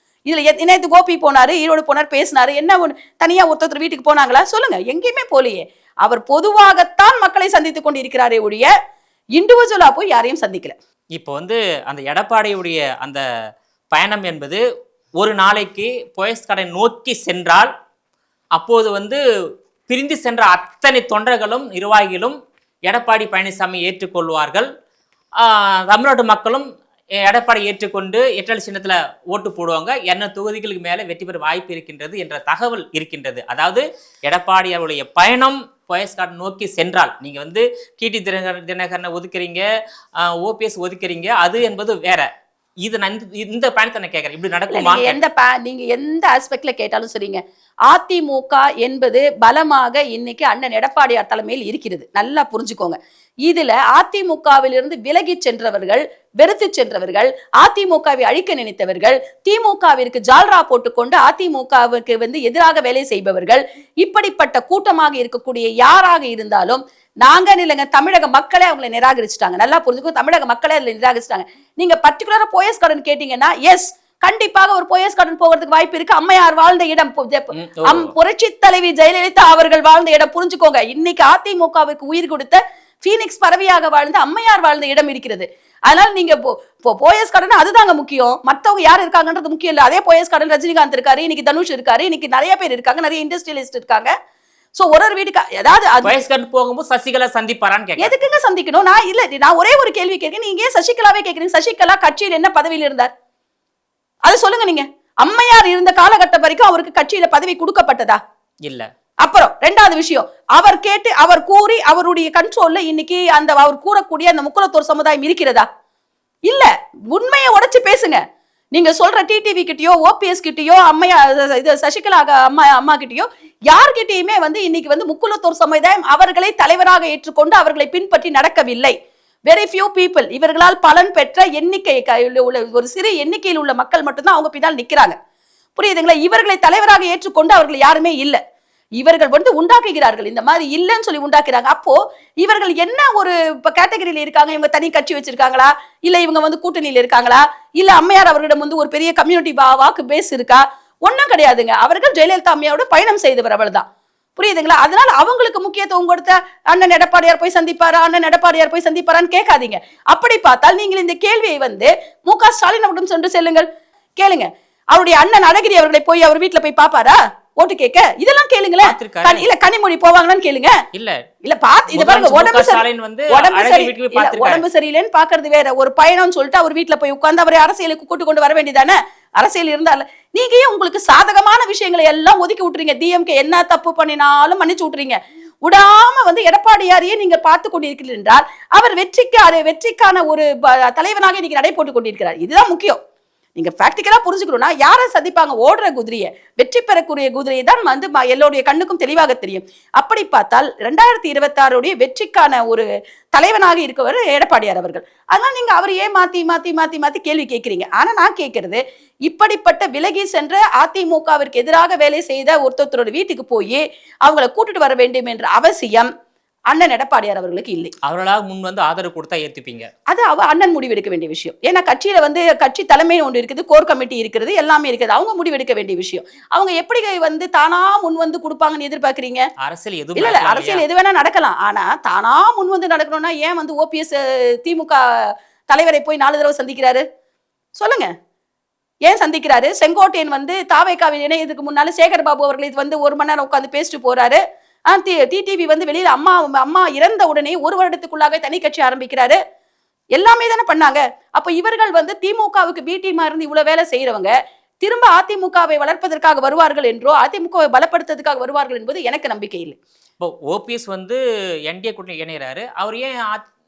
இதுல நேத்து கோபி போனாரு, ஈரோடு போனார், பேசினாரு. என்ன தனியா ஒருத்தர் வீட்டுக்கு போனாங்களா? சொல்லுங்க. எங்கேயுமே போலியே. அவர் பொதுவாகத்தான் மக்களை சந்தித்துக் கொண்டிருக்கிறாரே ஒழிய இண்டிவிஜுவலா போய் யாரையும் சந்திக்கல.
இப்போ வந்து அந்த எடப்பாடியுடைய அந்த பயணம் என்பது ஒரு நாளைக்கு போயஸ் கார்டன் நோக்கி சென்றால், அப்போது வந்து பிரிந்து சென்ற அத்தனை தொண்டர்களும் நிர்வாகிகளும் எடப்பாடி பழனிசாமி ஏற்றுக்கொள்வார்கள். தமிழ்நாட்டு மக்களும் எடப்பாடி ஏற்றுக்கொண்டு எட்டல் சின்னத்துல ஓட்டு போடுவாங்க. 200 தொகுதிகளுக்கு மேல வெற்றி பெற வாய்ப்பு இருக்கின்றது என்ற தகவல் இருக்கின்றது. அதாவது எடப்பாடி அவருடைய பயணம் போயஸ் கார்டன் நோக்கி சென்றால், நீங்க வந்து டிடி தினகரனை ஒதுக்குறீங்க, ஓபிஎஸ் ஒதுக்குறீங்க, அது என்பது வேற. இது இந்த பயணத்தை நான் கேட்கறேன், இப்படி நடக்குமா?
நீங்க எந்த ஆஸ்பெக்ட்ல கேட்டாலும் சரிங்க, அதிமுக என்பது பலமாக இன்னைக்கு அண்ணன் எடப்பாடியார் தலைமையில் இருக்கிறது. நல்லா புரிஞ்சுக்கோங்க. இதுல அதிமுகவிலிருந்து விலகி சென்றவர்கள், வெறுத்து சென்றவர்கள், அதிமுகவை அழிக்க நினைத்தவர்கள், திமுகவிற்கு ஜால்ரா போட்டுக்கொண்டு அதிமுகவுக்கு வந்து எதிராக வேலை செய்பவர்கள், இப்படிப்பட்ட கூட்டமாக இருக்கக்கூடிய யாராக இருந்தாலும் நாங்க இல்லைங்க, தமிழக மக்களே அவங்களை நிராகரிச்சுட்டாங்க. நல்லா புரிஞ்சுக்கோ, தமிழக மக்களே அதுல நிராகரிச்சுட்டாங்க. நீங்க பர்டிகுலரா போயஸ் கார்டன் கேட்டீங்கன்னா, எஸ், கண்டிப்பாக ஒரு போயஸ் கார்டன் போகிறதுக்கு வாய்ப்பு இருக்கு. அம்மையார் வாழ்ந்த இடம், புரட்சி தலைவி ஜெயலலிதா அவர்கள் வாழ்ந்த இடம். புரிஞ்சுக்கோங்க, இன்னைக்கு அதிமுகவுக்கு உயிர் கொடுத்த பீனிக்ஸ் பறவையாக வாழ்ந்த அம்மையார் வாழ்ந்த இடம் இருக்கிறது. அதனால நீங்க போயஸ் கார்டன் அதுதாங்க முக்கியம். மத்தவங்க யார் இருக்காங்கன்றது முக்கியம் இல்ல. அதே போயஸ் கார்டன் ரஜினிகாந்த் இருக்காரு, இன்னைக்கு தனுஷ் இருக்காரு, இன்னைக்கு நிறைய பேர் இருக்காங்க, நிறைய இண்டஸ்ட்ரியலிஸ்ட் இருக்காங்க. சோ ஒரு வீட்டுக்கு ஏதாவது
போகும்போது சசிகலா சந்திப்பாரான்னு கேட்க,
எதுக்குங்க சந்திக்கணும்? நான் ஒரே ஒரு கேள்வி கேட்கிறேன். நீங்க ஏன் சசிகலாவே கேட்கிறீங்க? சசிகலா கட்சியில் என்ன பதவியில் இருந்தார் அது சொல்லுங்க. நீங்க அம்மையார் இருந்த காலகட்டம் வரைக்கும் அவருக்கு கட்சியில பதவி கொடுக்கப்பட்டதா?
இல்ல.
அப்புறம் ரெண்டாவது விஷயம், அவர் கேட்டு அவர் கூறி அவருடைய கண்ட்ரோல்ல இன்னைக்கு அந்த அவர் கூறக்கூடிய அந்த முக்குலத்தோர் சமுதாயம் இருக்கிறதா? இல்ல. உண்மையை உடைச்சு பேசுங்க. நீங்க சொல்ற டிடிவி கிட்டயோ ஓபிஎஸ் கிட்டயோ அம்மையா இது சசிகலா அம்மா கிட்டயோ யார்கிட்டயுமே வந்து இன்னைக்கு வந்து முக்குலத்தோர் சமுதாயம் அவர்களை தலைவராக ஏற்றுக்கொண்டு அவர்களை பின்பற்றி நடக்கவில்லை. Very few people. இவர்களால் பலன் பெற்ற எண்ணிக்கை உள்ள ஒரு சிறு எண்ணிக்கையில் உள்ள மக்கள் மட்டும்தான் அவங்க பின்னால் நிக்கிறாங்க. புரியுதுங்களா? இவர்களை தலைவராக ஏற்றுக்கொண்டு அவர்கள் யாருமே இல்லை. இவர்கள் வந்து உண்டாக்குகிறார்கள், இந்த மாதிரி இல்லைன்னு சொல்லி உண்டாக்குறாங்க. அப்போ இவர்கள் என்ன ஒரு கேட்டகரியில இருக்காங்க? இவங்க தனி கட்சி வச்சிருக்காங்களா, இல்ல இவங்க வந்து கூட்டணியில இருக்காங்களா, இல்ல அம்மையார் அவர்களிடம் வந்து ஒரு பெரிய கம்யூனிட்டி வாக்கு பேஸ் இருக்கா? ஒன்னும் கிடையாதுங்க. அவர்கள் ஜெயலலிதா அம்மையோட பயணம் செய்தவர், அவள்தான். புரியுதுங்களா? அதனால அவங்களுக்கு முக்கியத்துவம் கொடுத்த அண்ணன் எடப்பாடியார் போய் சந்திப்பாரா, அண்ணன் எடப்பாடியார் போய் சந்திப்பாரான்னு கேட்காதீங்க. அப்படி பார்த்தால் நீங்கள் இந்த கேள்வியை வந்து மு.க. ஸ்டாலின் அவரிடம் சென்று செல்லுங்கள், கேளுங்க. அவருடைய அண்ணன் அழகிரி அவர்களை போய் அவர் வீட்டுல போய் பாப்பாரா ஓட்டு கேட்க? இதெல்லாம் கேளுங்களேன். இல்ல கனிமொழி போவாங்களான்னு கேளுங்க. இல்ல பாத்து இது பாருங்க, உடம்பு சரியில்லைன்னு பாக்குறது வேற, ஒரு பயணம் சொல்லிட்டு அவர் வீட்டுல போய் உட்கார்ந்து அவரை அரசியலுக்கு கூட்டு கொண்டு வர வேண்டியதானே? அரசியல் இருந்தால நீங்க ஏன் உங்களுக்கு சாதகமான விஷயங்களை எல்லாம் ஒதுக்கி விட்டுறீங்க? டிஎம்கே என்ன தப்பு பண்ணினாலும் மன்னிச்சு விட்டுறீங்க. விடாம வந்து எடப்பாடியாரையே நீங்க பார்த்து கொண்டிருக்கிறீர்கள் என்றால் அவர் வெற்றிக்கான ஒரு தலைவனாக இன்னைக்கு நடை போட்டுக் கொண்டிருக்கிறார். இதுதான் முக்கியம். நீங்க பிராக்டிகலா புரிஞ்சுக்கணும்னா யாரை சந்திப்பாங்க? ஓடுற குதிரையை, வெற்றி பெறக்கூடிய குதிரையை தான் வந்து எல்லோருடைய கண்ணுக்கும் தெளிவாக தெரியும். அப்படி பார்த்தால் 2026 வெற்றிக்கான ஒரு தலைவனாக இருக்கவர் எடப்பாடியார் அவர்கள். அதனால நீங்க அவர் ஏன் மாத்தி மாத்தி மாத்தி மாத்தி கேள்வி கேட்கிறீங்க? ஆனா நான் கேட்கறது, இப்படிப்பட்ட விலகி சென்ற அதிமுகவிற்கு எதிராக வேலை செய்த ஒருத்தரோட வீட்டுக்கு போய் அவங்களை கூட்டிட்டு வர வேண்டும் என்ற அவசியம் அண்ணன் எடப்பாடியார் அவர்களுக்கு இல்லை.
அவர்களாக முன் வந்து ஆதரவு கொடுத்தா ஏத்துப்பீங்க? அது
அண்ணன் முடிவெடுக்க வேண்டிய விஷயம். ஏன்னா கட்சியில வந்து கட்சி தலைமை ஒன்று இருக்குது, கோர் கமிட்டி இருக்கிறது, எல்லாமே இருக்குது. அவங்க முடிவெடுக்க வேண்டிய விஷயம். அவங்க எப்படி வந்து தானா முன் வந்து கொடுப்பாங்கன்னு எதிர்பார்க்கறீங்க?
அரசியல் எது
இல்ல அரசியல் எது வேணா நடக்கலாம். ஆனா தானா முன் வந்து நடக்கணும்னா ஏன் வந்து ஓபிஎஸ் திமுக தலைவரை போய் 4 தடவை சந்திக்கிறாரு? சொல்லுங்க, ஏன் சந்திக்கிறாரு? செங்கோட்டையன் வந்து தாவேகாவில் இணையதுக்கு முன்னால சேகர் பாபு அவர்களை வந்து 1 மணி நேரம் உட்காந்து பேசிட்டு போறாரு. டிடிவி வந்து வெளியில அம்மா இறந்த உடனே 1 வருடத்துக்குள்ளாக தனி கட்சி ஆரம்பிக்கிறாரு. எல்லாமே தானே பண்ணாங்க. அப்ப இவர்கள் வந்து திமுகவுக்கு பி டீமா இருந்து இவ்வளவு வேலை செய்யறவங்க திரும்ப அதிமுகவை வளர்ப்பதற்காக வருவார்கள் என்றோ அதிமுகவை பலப்படுத்துறதுக்காக வருவார்கள் என்பது எனக்கு நம்பிக்கை இல்லை.
இப்போ ஓபிஎஸ் வந்து என்டிஏ கூட்டணி இணைகிறாரு, அவர் ஏன்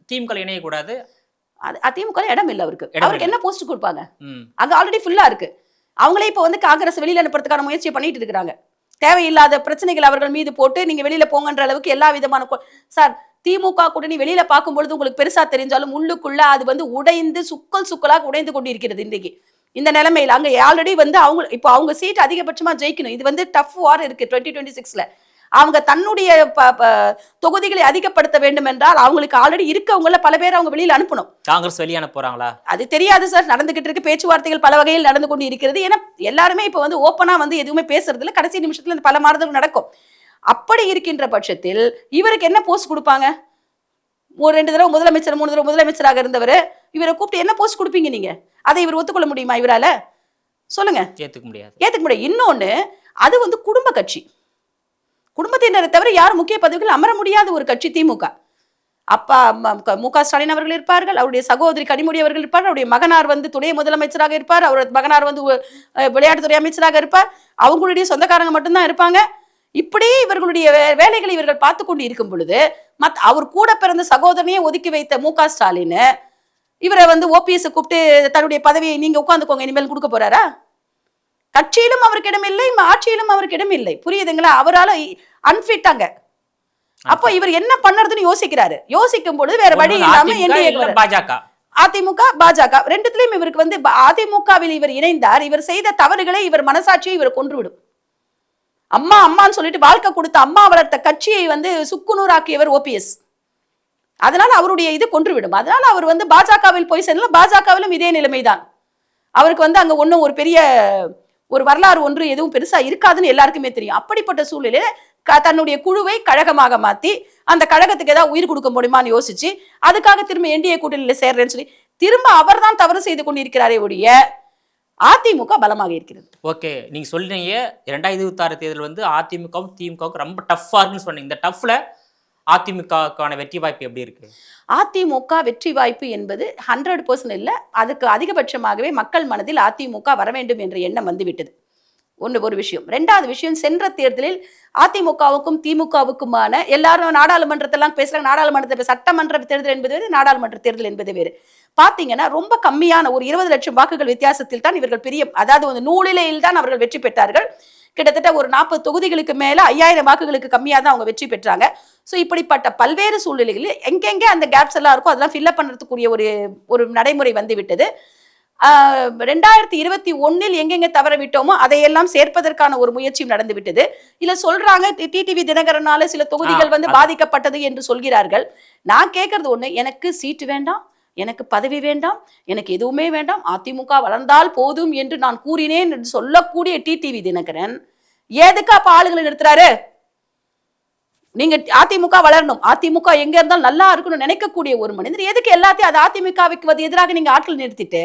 திமுக இணையக்கூடாது?
அதிமுக இடம் இல்லை அவருக்கு என்ன போஸ்ட் கொடுப்பாங்க? அங்க ஆல்ரெடி ஃபுல்லா இருக்கு. அவங்களே இப்ப வந்து காங்கிரஸ் வெளியில அனுப்புறதுக்கான முயற்சியை பண்ணிட்டு இருக்கிறாங்க. தேவையில்லாத பிரச்சனைகள் அவர்கள் மீது போட்டு நீங்க வெளியில போங்கன்ற அளவுக்கு எல்லா விதமான சார் திமுக கூட்டணி வெளியில பார்க்கும் பொழுது உங்களுக்கு பெருசா தெரிஞ்சாலும் உள்ளுக்குள்ள அது வந்து உடைந்து சுக்கலாக உடைந்து கொண்டிருக்கிறது. இன்றைக்கு இந்த நிலைமையில அங்க ஆல்ரெடி வந்து அவங்க சீட் அதிகபட்சமா ஜெயிக்கணும். இது வந்து டஃப் வார் இருக்கு 2026ல. அவங்க தன்னுடைய தொகுதிகளை அதிகப்படுத்த வேண்டும் என்றால் அவங்களுக்கு ஆல்ரெடி இருக்கவங்கள பல பேர் அவங்க வெளியில அனுப்பணும்.
காங்கிரஸ் வெளியே அனுப்புறாங்களா?
அது தெரியாது சார். நடந்துகிட்டு இருக்கு பேச்சுவார்த்தைகள் பல வகையில் நடந்து கொண்டு இருக்கிறது. ஏன்னா எல்லாருமே இப்ப வந்து ஓப்பனா வந்து எதுவுமே பேசுறது இல்லை. கடைசி நிமிஷத்துல பல மாறுதல் நடக்கும். அப்படி இருக்கின்ற பட்சத்தில் இவருக்கு என்ன போஸ்ட் கொடுப்பாங்க? ஒரு 2 தடவை முதலமைச்சர் 3 தடவை முதலமைச்சராக இருந்தவர் இவரை கூப்பிட்டு என்ன போஸ்ட் கொடுப்பீங்க நீங்க? அதை இவர் ஒத்துக்கொள்ள முடியுமா? இவரால சொல்லுங்க.
ஏத்துக்க முடியாது.
இன்னொன்னு, அது வந்து குடும்ப கட்சி. குடும்பத்தினரை தவிர யாரும் முக்கிய பதவிகள் அமர முடியாத ஒரு கட்சி திமுக. அப்பா மு.க. ஸ்டாலின் அவர்கள் இருப்பார்கள், அவருடைய சகோதரி கனிமொழி அவர்கள் இருப்பார், அவருடைய மகனார் வந்து துணை முதலமைச்சராக இருப்பார், அவருடைய மகனார் வந்து விளையாட்டுத்துறை அமைச்சராக இருப்பார், அவங்களுடைய சொந்தக்காரங்க மட்டும்தான் இருப்பாங்க. இப்படி இவர்களுடைய வேலைகளை இவர்கள் பார்த்து கொண்டு இருக்கும் பொழுது அவர் கூட பிறந்த சகோதரனையே ஒதுக்கி வைத்த மு.க. ஸ்டாலின் இவரை வந்து ஓபிஎஸ் கூப்பிட்டு தன்னுடைய பதவியை நீங்க உட்கார்ந்துக்கோங்க இனிமேல் கொடுக்க போறாரா? கட்சியிலும் அவருக்கு இடம் இல்லை, ஆட்சியிலும் அவருக்கு இடம் இல்லை. புரியுதுங்களா? அவரால் அன்ஃபிட்டாங்க. அப்போ இவர் என்ன பண்றதுன்னு யோசிக்கிறாரு. யோசிக்கும் பொழுது வேற வழி இல்லாம அதிமுக பாஜக ரெண்டுத்திலயும் இவருக்கு வந்து அதிமுகவில் இவர் இணைந்தார். இவர் செய்த தவறுகளை இவர் மனசாட்சியை இவர் கொன்றுவிடும். அம்மான்னு சொல்லிட்டு வாழ்க்கை கொடுத்த அம்மா வளர்த்த கட்சியை வந்து சுக்குநூறாக்கியவர் ஓபிஎஸ். அதனால அவருடைய இது கொன்றுவிடும். அதனால அவர் வந்து பாஜகவில் போய் செல்லலாம். பாஜகவிலும் இதே நிலைமைதான். அவருக்கு வந்து அங்க ஒன்றும் ஒரு பெரிய ஒரு வரலாறு ஒன்று எதுவும் பெருசா இருக்காதுன்னு எல்லாருக்குமே தெரியும். அப்படிப்பட்ட சூழ்நிலையில தன்னுடைய குழுவை கழகமாக மாத்தி அந்த கழகத்துக்கு ஏதாவது உயிர் கொடுக்க முடியுமான்னு யோசிச்சு அதுக்காக திரும்ப என்டிஏ கூட்டணியில சேர்றேன்னு சொல்லி திரும்ப அவர் தான் தவறு செய்து கொண்டிருக்கிறாரே ஒழிய அதிமுக பலமாக இருக்கிறது.
ஓகே, நீங்க சொல்றீங்க 2026 தேர்தல் வந்து அதிமுகவும் திமுகவும் ரொம்ப டஃப்பா இருக்குன்னு சொன்னீங்க. இந்த டஃப்ல அதிமுகவுக்கான வெற்றி வாய்ப்பு எப்படி இருக்கு?
அதிமுக வெற்றி வாய்ப்பு என்பது 100% இல்லை. அதுக்கு அதிகபட்சமாகவே மக்கள் மனதில் அதிமுக வர வேண்டும் என்ற எண்ணம் வந்துவிட்டது. ஒரு விஷயம். 2வது விஷயம், சென்ற தேர்தலில் அதிமுகவுக்கும் திமுகவுக்குமான எல்லாரும் நாடாளுமன்றத்தெல்லாம் பேசுறாங்க. நாடாளுமன்ற சட்டமன்ற தேர்தல் என்பது வேறு, நாடாளுமன்ற தேர்தல் என்பது வேறு. பாத்தீங்கன்னா ரொம்ப கம்மியான ஒரு 20 லட்சம் வாக்குகள் வித்தியாசத்தில் தான் இவர்கள் அதாவது ஒரு நூலிலையில் தான் அவர்கள் வெற்றி பெற்றார்கள். கிட்டத்தட்ட ஒரு 40 தொகுதிகளுக்கு மேல 5000 வாக்குகளுக்கு கம்மியாக தான் அவங்க வெற்றி பெற்றாங்க. ஸோ இப்படிப்பட்ட பல்வேறு சூழ்நிலைகளில் எங்கெங்கே அந்த கேப்ஸ் எல்லாம் இருக்கோ அதெல்லாம் ஃபில்அப் பண்ணுறதுக்குரிய ஒரு நடைமுறை வந்து விட்டது. 2021 எங்கெங்க தவற விட்டோமோ அதையெல்லாம் சேர்ப்பதற்கான ஒரு முயற்சியும் நடந்து விட்டது. இல்ல சொல்றாங்க டிடிவி தினகரனால சில தொகுதிகள் வந்து பாதிக்கப்பட்டது என்று சொல்கிறார்கள். நான் கேட்கறது ஒண்ணு, எனக்கு சீட்டு வேண்டாம், எனக்கு பதவி வேண்டாம், எனக்கு எதுவுமே வேண்டாம், அதிமுக வளர்ந்தால் போதும் என்று நான் கூறினேன் என்று சொல்லக்கூடிய டிடிவி தினகரன் எதுக்கு அப்ப ஆளுங்களை நிறுத்துறாரு? நீங்க அதிமுக வளரணும், அதிமுக எங்க இருந்தாலும் நல்லா இருக்கணும்னு நினைக்கக்கூடிய ஒரு மனிதர் எதுக்கு எல்லாத்தையும் அது அதிமுகவுக்கு எதிராக நீங்க ஆட்கள் நிறுத்திட்டு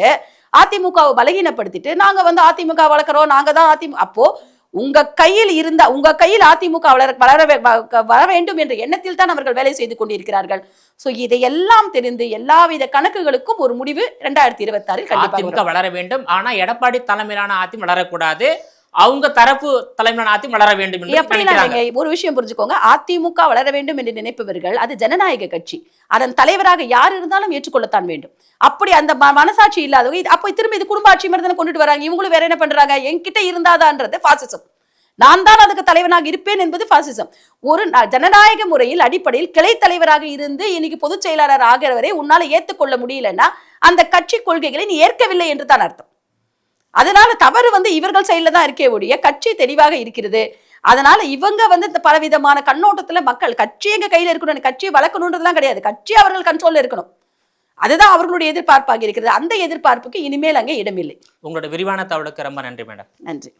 அதிமுகவை பலகீனப்படுத்திட்டு நாங்க வந்து அதிமுக வளர்க்கிறோம், நாங்க தான் அதிமுக. அப்போ உங்க கையில் அதிமுக வளர வேண்டும் என்ற எண்ணத்தில் தான் அவர்கள் வேலை செய்து கொண்டிருக்கிறார்கள். சோ இதையெல்லாம் தெரிந்து எல்லாவித கணக்குகளுக்கும் ஒரு முடிவு 2026
அதிமுக வளர வேண்டும். ஆனா எடப்பாடி தலைமையிலான அதிமுக வளரக்கூடாது, அவங்க தரப்பு தலைமையிலான அதிமுக வளர வேண்டும் என்று நினைக்கிறாங்க.
ஒரு விஷயம் புரிஞ்சுக்கோங்க, அதிமுக வளர வேண்டும் என்று நினைப்பவர்கள் அது ஜனநாயக கட்சி, அதன் தலைவராக யார் இருந்தாலும் ஏற்றுக்கொள்ளத்தான் வேண்டும். அப்படி அந்த மனசாட்சி இல்லாதவங்க அப்போ திரும்ப இது குடும்ப ஆட்சி மாதிரி கொண்டுட்டு வராங்க. இவங்களும் வேற என்ன பண்றாங்க, என்கிட்ட இருந்தாதான்றது பாசிசம், நான் தான் அதுக்கு தலைவனாக இருப்பேன் என்பது பாசிசம். ஒரு ஜனநாயக முறையில் அடிப்படையில் கிளை தலைவராக இருந்து இன்னைக்கு பொதுச் செயலாளர் ஆகிறவரை உன்னால ஏற்றுக்கொள்ள முடியலன்னா அந்த கட்சி கொள்கைகளை நீ ஏற்கவில்லை என்று தான் அர்த்தம். அதனால தவறு வந்து இவர்கள் சைட்ல தான் இருக்கே ஒழிய கட்சி தெளிவாக இருக்கிறது. அதனால இவங்க வந்து இந்த பலவிதமான கண்ணோட்டத்துல மக்கள் கட்சி எங்க கையில இருக்கணும், கட்சியை வளர்க்கணுன்றதுலாம் கிடையாது, கட்சி அவர்கள் கண்ட்ரோல்ல இருக்கணும், அதுதான் அவர்களுடைய எதிர்பார்ப்பாக இருக்கிறது. அந்த எதிர்பார்ப்புக்கு இனிமேல் அங்கே இடமில்லை.
உங்களோட விரிவான தகவலுக்கு ரொம்ப நன்றி மேடம்.
நன்றி.